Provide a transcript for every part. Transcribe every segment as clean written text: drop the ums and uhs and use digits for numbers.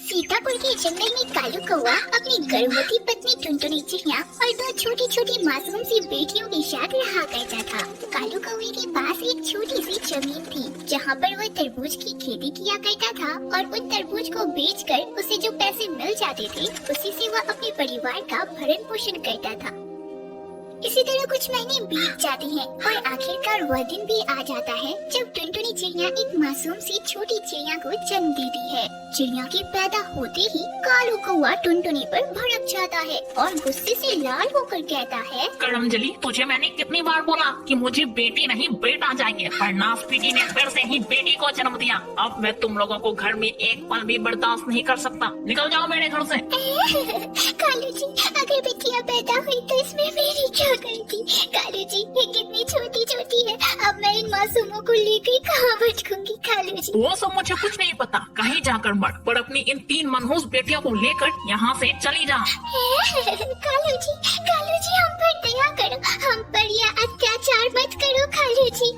सीतापुर के जंगल में कालू कौवा अपनी गर्भवती पत्नी टुनटुनी चिड़िया और दो छोटी छोटी मासूम सी बेटियों के साथ रहा करता था। कालू कौवे के पास एक छोटी सी जमीन थी जहाँ पर वह तरबूज की खेती किया करता था और उन तरबूज को बेचकर उसे जो पैसे मिल जाते थे उसी से वह अपने परिवार का भरण पोषण करता था। इसी तरह कुछ महीने बीत जाते हैं और आखिरकार वह दिन भी आ जाता है जब टुनटुनी चिड़िया एक मासूम सी छोटी चिड़िया को जन्म देती है। चिड़िया के पैदा होते ही कालू कौवा टुनटुनी पर भड़क जाता है और गुस्से से लाल होकर कहता है, करमजली, तुझे मैंने कितनी बार बोला कि मुझे बेटी नहीं बेटा चाहिए, पर नास्तिकी ने फिर से ही बेटी को जन्म दिया। अब मैं तुम लोगों को घर में एक पल भी बर्दाश्त नहीं कर सकता। निकल जाओ मेरे घर से। कालू जी, अगर बिटिया पैदा हुई तो इसमें मेरी क्या गलती? कालू जी, ये कितनी छोटी छोटी है, अब मैं इन मासूमों को लेकर कहाँ भटकूंगी? कालू जी, वो सब मुझे कुछ नहीं पता, कहीं जाकर मर, पर अपनी इन 3 मनहूस बेटियों को लेकर यहाँ से चली जा। कालू जी, हम पर दया करो, हम पर यह अत्याचार मत करो। कालू जी,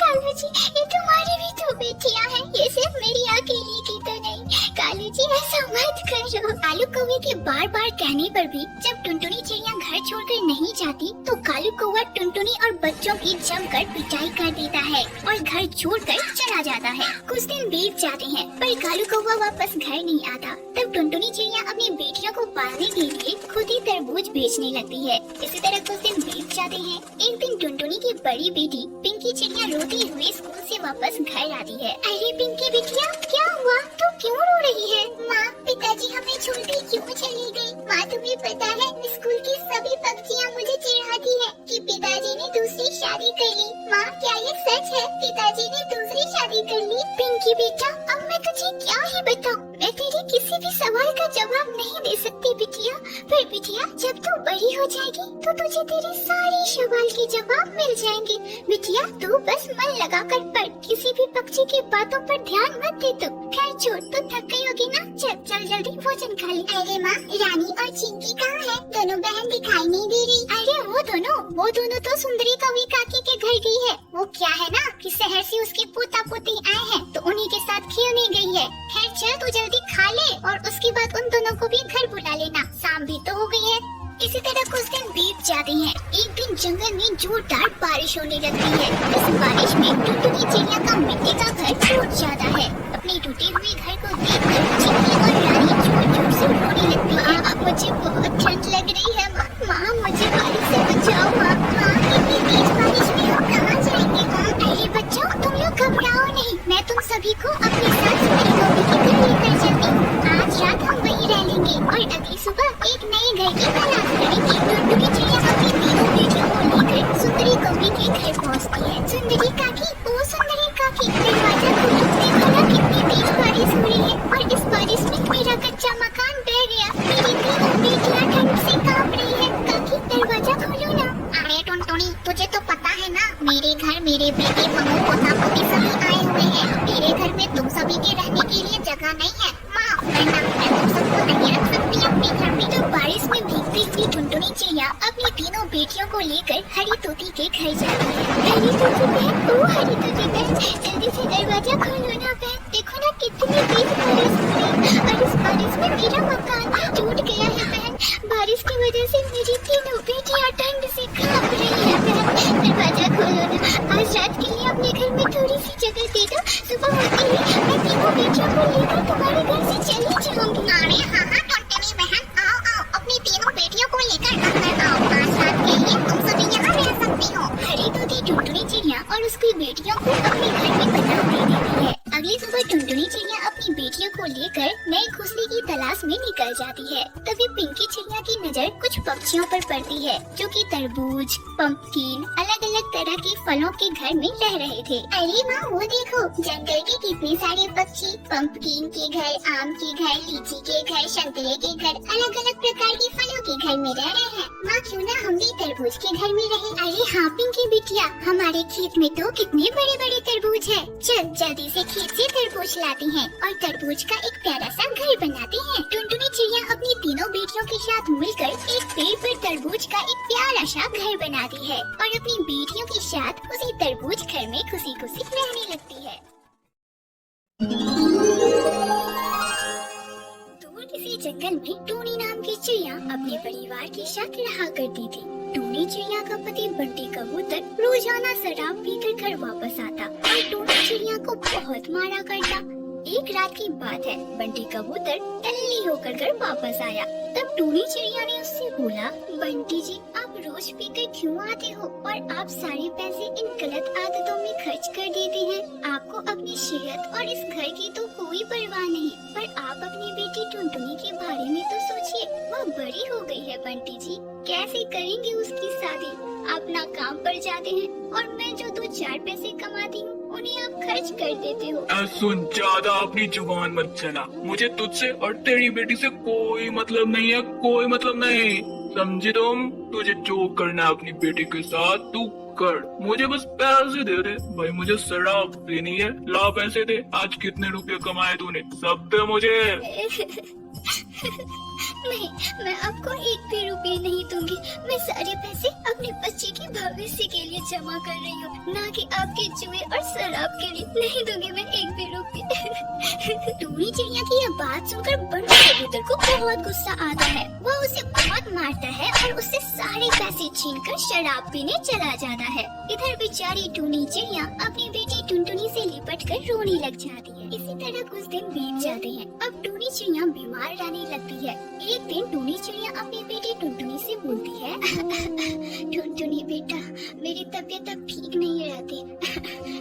कालू जी, ये तुम्हारी भी तो बेटियां हैं, ये सिर्फ मेरी अकेली की तो नहीं। कालू जी, ऐसा मत करो। कालू कौवे के बार बार कहने पर भी जब टुनटुनी चिड़िया घर छोड़कर नहीं जाती तो कालू कौवा टुनटुनी और बच्चों की जमकर पिटाई कर देता है और घर छोड़कर चला जाता है। कुछ दिन बीत जाते हैं पर कालू कौवा वापस घर नहीं आता। तब टुनटुनी चिड़िया अपनी बेटियों को पालने के लिए खुद ही तरबूज बेचने लगती है। इसी तरह कुछ दिन बीत जाते हैं। एक दिन टुनटुनी की बड़ी बेटी पिंकी चिड़िया रोती हुई स्कूल से वापस घर आती है। अरे पिंकी बिटिया, क्या हुआ? तू क्यों रो रही है? माँ, पिताजी हमें छोड़कर क्यों चली गई? माँ, तुम्हें पता है स्कूल की सभी पक्षियाँ मुझे चिढ़ाती है कि पिताजी ने दूसरी शादी कर ली। माँ, क्या ये सच है? पिताजी ने दूसरी शादी कर ली? पिंकी बेटा, अब मैं तुझे क्या ही बताऊँ? मैं तेरे किसी भी सवाल का जवाब नहीं दे सकती बिटिया। पर बिटिया, जब तू बड़ी हो जाएगी तो तुझे तेरे सारे सवाल के जवाब मिल जाएंगे। बिटिया, तू बस मन लगा कर पढ़, किसी भी पक्षी की बातों पर ध्यान मत दे। तू खैर छोड़, तो थक गई होगी ना? चल जल्दी भोजन खा ले। अरे माँ, रानी और चिंकी कहाँ है? दोनों बहन दिखाई नहीं दे रही। अरे वो दोनों तो सुंदरी कवि काकी के घर गई है। वो क्या है ना कि शहर से उसके पोता पोती आए हैं तो उन्हीं के साथ खेलने गई है। खैर चल, तू जल्दी खा ले और उसके बाद उन दोनों को भी घर बुला लेना, शाम भी तो हो गई है। इसी तरह कुछ दिन बीत जाते हैं। एक दिन जंगल में जोरदार बारिश होने लगती है। इस बारिश में टुनटुनी चिड़िया का मिट्टी का घर टूट जाता है। अपने टूटे हुए घर को देखकर चिंकी और रानी जोर जोर से रोने लगती है। मुझे बहुत ठंड लग रही है। माँ, मुझे बारिश से बचाओ। माँ, इतनी तेज बारिश में हम कहाँ जाएंगे? अरे बच्चों, तुम लोग घबराओ नहीं, मैं तुम सभी को अपने साथ सुंदरी कौवी के घर लेकर चलती हूँ। आज रात हम वहीं रह लेंगे और अगली सुबह एक नए घर की तलाश करेंगे। टुनटुनी चिड़िया अपनी तीनों बेटियों को लेकर सुंदरी कौवी के घर पहुँचती है। सुंदरी काकी, ओ सुंदरी काकी, दरवाजा खोलो, देखो ना कितनी तेज बारिश हो रही है और इस बारिश में मेरा कच्चा मकान बह गया। मेरी तीनों बेटियां ठंड से कांप रही है। काकी, दरवाजा खोलो ना। अरे टुनटुनी, तुझे तो पता है ना, मेरे घर मेरे बेटे बहू पोता पोती सभी आए हुए हैं। मेरे घर में तुम सभी के रहने के लिए जगह नहीं है। माँ, मैं तुम सबको नहीं रख सकती अपने घर में। तो बारिश में भीगती हुई टुनटुनी चिड़िया अपनी तीनों बेटियों को लेकर हरी तोती के घर जाती है। हरी तोती बहन, ओ हरी तोती बहन, जल्दी से दरवाजा खोलो ना बहन। देखो ना कितनी तेज बारिश हो रही है और इस बारिश में मेरा मकान टूट गया है बहन। बारिश की वजह से मेरी तीनों बेटियां ठंड से कांप रही है बहन। दरवाजा खोलो ना, आज रात के लिए अपने घर में थोड़ी सी जगह दे दो। सुबह होते ही मैं तीनों बेटियों को लेकर तुम्हारे घर से चली जाऊंगी। अरे हाँ, टुनटुनी बहन, आओ, अपनी तीनों बेटियों को लेकर अंदर आओ। आज रात के लिए तुम सभी यहाँ रह सकती हो। हरी तोती टुनटुनी चिड़िया और उसकी बेटियों को अपने घर में बना दे देती है। अगली सुबह टुनटुनी चिड़िया अपनी बेटियों को लेकर नए घोंसले की तलाश में निकल जाती है। तभी पिंकी चिड़िया की नजर कुछ पक्षियों पर पड़ती है जो कि तरबूज, पंपकिन, अलग अलग तरह के फलों के घर में रह रहे थे। अरे माँ, वो देखो जंगल के कितने सारे पक्षी पंपकिन के घर, आम के घर, लीची के घर, संतरे के घर, अलग अलग प्रकार के फलों के घर में रह रहे हैं। माँ, क्यों ना हम भी तरबूज के घर में रहे? अरे हाँ पिंकी बिटिया, हमारे खेत में तो कितने बड़े बड़े तरबूज है। चल जल्दी से खेत से तरबूज लाते हैं और तरबूज का एक प्यारा सा घर बनाते हैं। टुनटुनी चिड़िया अपनी तीनों बेटियों के साथ मिलकर एक पेड़ पर तरबूज का एक प्यारा सा घर बनाती है और अपनी बेटियों के साथ उसी तरबूज घर में खुशी खुशी रहने लगती है। जंगल में टूनी नाम की चिड़िया अपने परिवार के साथ रहा करती थी। टूनी चिड़िया का पति बंटी कबूतर रोजाना शराब पीकर घर वापस आता और टूनी चिड़िया को बहुत मारा करता। एक रात की बात है, बंटी कबूतर टल्ली होकर घर वापस आया। तब टूनी चिड़िया ने उससे बोला, बंटी जी आप रोज पीकर क्यों आते हो और आप सारे पैसे इन गलत आदतों में खर्च कर देते हैं। आपको अपनी सेहत और इस घर की तो कोई परवाह नहीं, पर आप अपनी बेटी टुनटुनी के बारे में तो सोचिए, वह बड़ी हो गई है बंटी जी, कैसे करेंगे उसकी शादी। आप ना काम पर जाते हैं और मैं जो 2-4 पैसे कमाती हूँ उन्हें आप खर्च कर देते हो। सुन, ज्यादा अपनी जुबान मत चला। मुझे तुझसे और तेरी बेटी से कोई मतलब नहीं है, कोई मतलब नहीं, समझे तुम? तुझे जो करना है अपनी बेटी के साथ तू कर, मुझे बस पैसे दे दे। भाई मुझे शराब पीनी है, ला पैसे दे। आज कितने रुपए कमाए तूने, सब दे मुझे। नहीं, मैं आपको 1 भी रुपये नहीं दूंगी। मैं सारे पैसे अपने बच्चे के भविष्य के लिए जमा कर रही हूँ, ना कि आपके जुए और शराब के लिए। नहीं दूंगी मैं 1 भी रुपये। टूनी चिड़िया की यह बात सुनकर बंटी कबूतर को बहुत गुस्सा आता है। वह उसे बहुत मारता है और उससे सारे पैसे छीनकर शराब पीने चला जाता है। इधर बेचारी टूनी चिड़िया अपनी बेटी टुनटुनी से लिपट कर रोने लग जाती है। इसी तरह कुछ दिन बीत जाते हैं। अब टूनी चिड़िया बीमार रहने लगती है। एक दिन टूनी चिड़िया अपनी बेटी टुनटुनी से बोलती है, टुनटुनी बेटा, मेरी तबीयत अब ठीक नहीं रहती।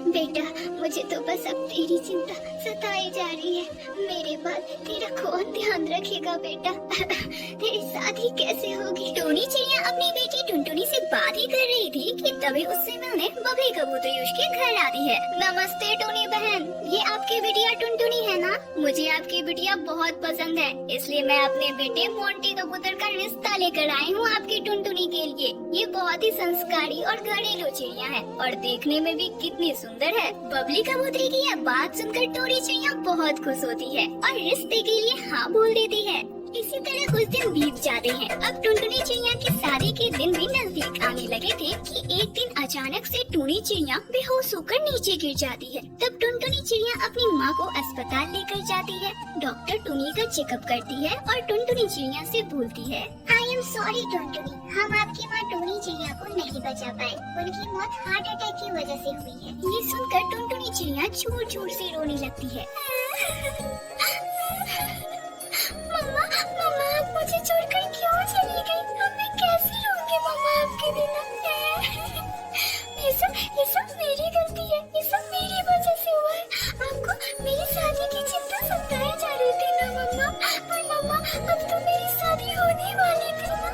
बेटा, मुझे तो बस अब तेरी चिंता सताई जा रही है। मेरे बाद तेरा कौन ध्यान रखेगा बेटा? तेरी शादी कैसे होगी? टूनी चिड़िया अपनी बेटी टुनटुनी से बात ही कर रही थी कि तभी उससे मिलने बबली कबूतर उसके घर आती है। नमस्ते टूनी बहन, ये आपकी बिटिया टुनटुनी है ना? मुझे आपकी बिटिया बहुत पसंद है, इसलिए मैं अपने बेटे मोंटी कबूतर का रिश्ता लेकर आई हूँ आपकी टुनटुनी के लिए। ये बहुत ही संस्कारी और घरेलू चिड़िया है और देखने में भी कितनी सुंदर है। बबली कबूतरी की यह बात सुनकर टूनी चिड़िया बहुत खुश होती है और रिश्ते के लिए हाँ बोल देती है। इसी तरह कुछ दिन बीत जाते हैं। अब टुनटुनी चिड़िया की शादी के दिन भी नजदीक आने लगे थे कि एक दिन अचानक से टूनी चिड़िया बेहोश होकर नीचे गिर जाती है। तब टुनटुनी चिड़िया अपनी माँ को अस्पताल लेकर जाती है। डॉक्टर टुनी का चेकअप करती है और टुनटुनी चिड़िया से बोलती है, आई एम सॉरी टुनटुनी, हम आपकी माँ टूनी चिड़िया को नहीं बचा पाए। उनकी मौत हार्ट अटैक की वजह से हुई है। ये सुनकर टुनटुनी चिड़िया जोर जोर से रोने लगती है। मम्मा, मम्मा आप मुझे छोड़कर क्यों चली गई? अब मैं कैसे रहूंगी मम्मा आपके बिना? ये सब मेरी गलती है, ये सब मेरी वजह से हुआ है। आपको मेरी शादी की चिंता सताई जा रही थी ना मम्मा? पर मम्मा अब तो मेरी शादी होने वाली थी ना।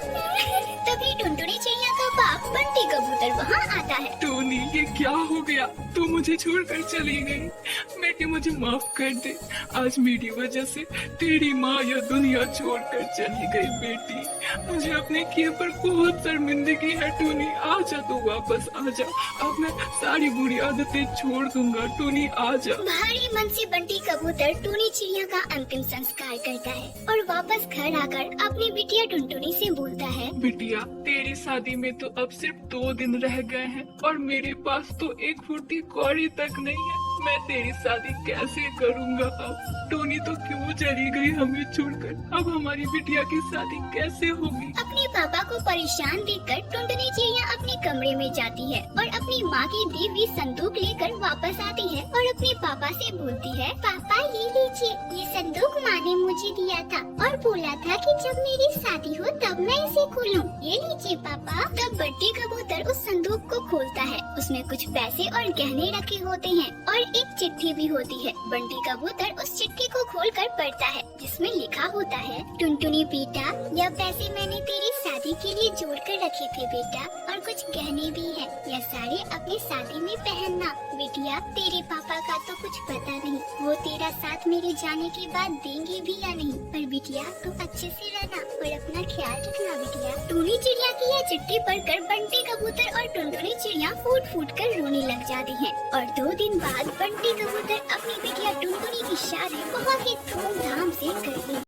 तभी टुनटुनी चिड़िया का बाप बंटी कबूतर वहाँ आता है। टूनी, ये क्या हो गया? तू मुझे छोड़कर चली गई। बेटी मुझे माफ कर दे, आज मेरी वजह से तेरी माँ यह दुनिया छोड़कर चली गई। बेटी मुझे अपने किए पर बहुत शर्मिंदगी है। टूनी आजा, तू वापस आजा। अब मैं सारी बुरी आदतें छोड़ दूंगा। टूनी आजा। भारी मन से बंटी कबूतर टूनी चिड़िया का अंतिम संस्कार करता है और वापस घर आकर अपनी बिटिया टुनटुनी से बोलता है, बिटिया तेरी शादी में तो अब सिर्फ 2 दिन रह गए हैं और मेरे पास तो 1 फुर्ती कौड़ी तक नहीं है। मैं तेरी शादी कैसे करूँगा अब? टोनी तो क्यों चली गई हमें छोड़कर? अब हमारी बिटिया की शादी कैसे होगी? अपने पापा को परेशान देखकर टुनटुनी चिड़िया अपने कमरे में जाती है और अपनी माँ की दी हुई संदूक लेकर वापस आती है और अपने पापा से बोलती है, पापा ये लीजिए, ये संदूक माँ ने मुझे दिया था और बोला था कि जब मेरी शादी हो तब मैं इसे खोलूं। ये लीजिए पापा। तब बंटी कबूतर उस संदूक को खोलता है। उसमें कुछ पैसे और गहने रखे होते हैं और एक चिट्ठी भी होती है। बंटी कबूतर उस चिट्ठी को खोलकर पढ़ता है जिसमें लिखा होता है, टुनटुनी बेटा, यह पैसे मैंने तेरी शादी के लिए जोड़ कर रखे थे बेटा, और कुछ गहने भी हैं। यह सारे अपनी शादी में पहनना। बिटिया तेरे पापा का तो कुछ पता नहीं, वो तेरा साथ मेरे जाने के बाद देंगे भी या नहीं, पर बिटिया तू अच्छे से रहना और अपना ख्याल रखना बिटिया। टूनी चिड़िया की यह चिट्ठी पढ़कर बंटी कबूतर और टुनटुनी चिड़िया फूट फूट कर रोने लग जाती हैं। और 2 दिन बाद बंटी कबूतर अपनी बिटिया टुनटुनी की शादी बहुत ही धूमधाम से कर ली।